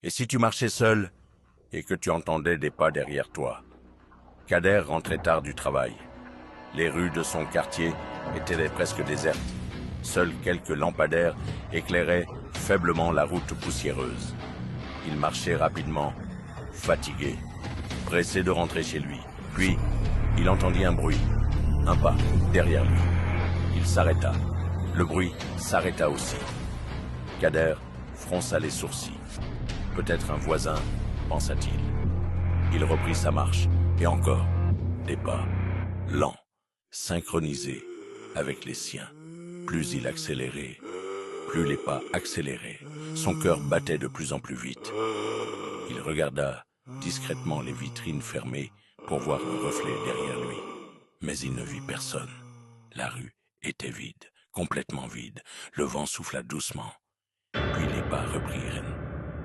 Et si tu marchais seul et que tu entendais des pas derrière toi? Kader rentrait tard du travail. Les rues de son quartier étaient presque désertes. Seuls quelques lampadaires éclairaient faiblement la route poussiéreuse. Il marchait rapidement, fatigué, pressé de rentrer chez lui. Puis, il entendit un bruit, un pas, derrière lui. Il s'arrêta. Le bruit s'arrêta aussi. Kader fronça les sourcils. Peut-être un voisin, pensa-t-il. Il reprit sa marche, et encore, des pas, lents, synchronisés avec les siens. Plus il accélérait, plus les pas accéléraient. Son cœur battait de plus en plus vite. Il regarda discrètement les vitrines fermées pour voir un reflet derrière lui. Mais il ne vit personne. La rue était vide, complètement vide. Le vent souffla doucement. Puis les pas reprirent.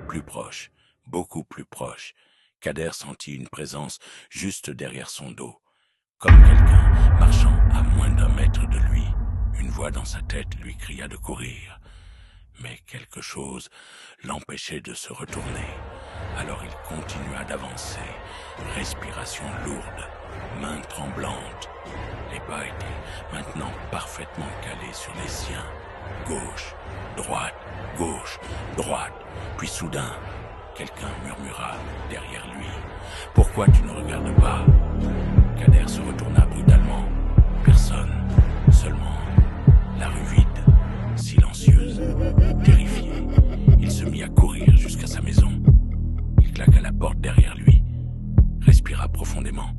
Plus proche, beaucoup plus proche. Kader sentit une présence juste derrière son dos, comme quelqu'un marchant à moins d'un mètre de lui. Une voix dans sa tête lui cria de courir. Mais quelque chose l'empêchait de se retourner. Alors il continua d'avancer, respiration lourde, mains tremblantes. Les pas étaient maintenant parfaitement calés sur les siens. Gauche, droite, droite. Puis soudain, quelqu'un murmura derrière lui. « Pourquoi tu ne regardes pas ?» Kader se retourna brutalement. Personne, seulement la rue vide, silencieuse, terrifié. Il se mit à courir jusqu'à sa maison. Il claqua la porte derrière lui, respira profondément.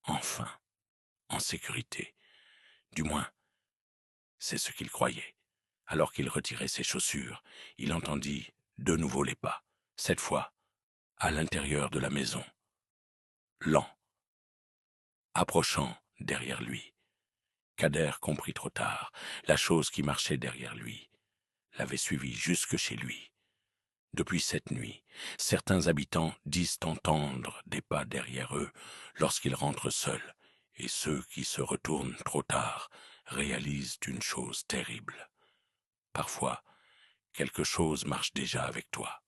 Enfin, en sécurité. Du moins, c'est ce qu'il croyait. Alors qu'il retirait ses chaussures, il entendit de nouveau les pas, cette fois à l'intérieur de la maison. Lent, approchant derrière lui. Kader comprit trop tard. La chose qui marchait derrière lui l'avait suivi jusque chez lui. Depuis cette nuit, certains habitants disent entendre des pas derrière eux lorsqu'ils rentrent seuls, et ceux qui se retournent trop tard réalisent une chose terrible. Parfois, quelque chose marche déjà avec toi.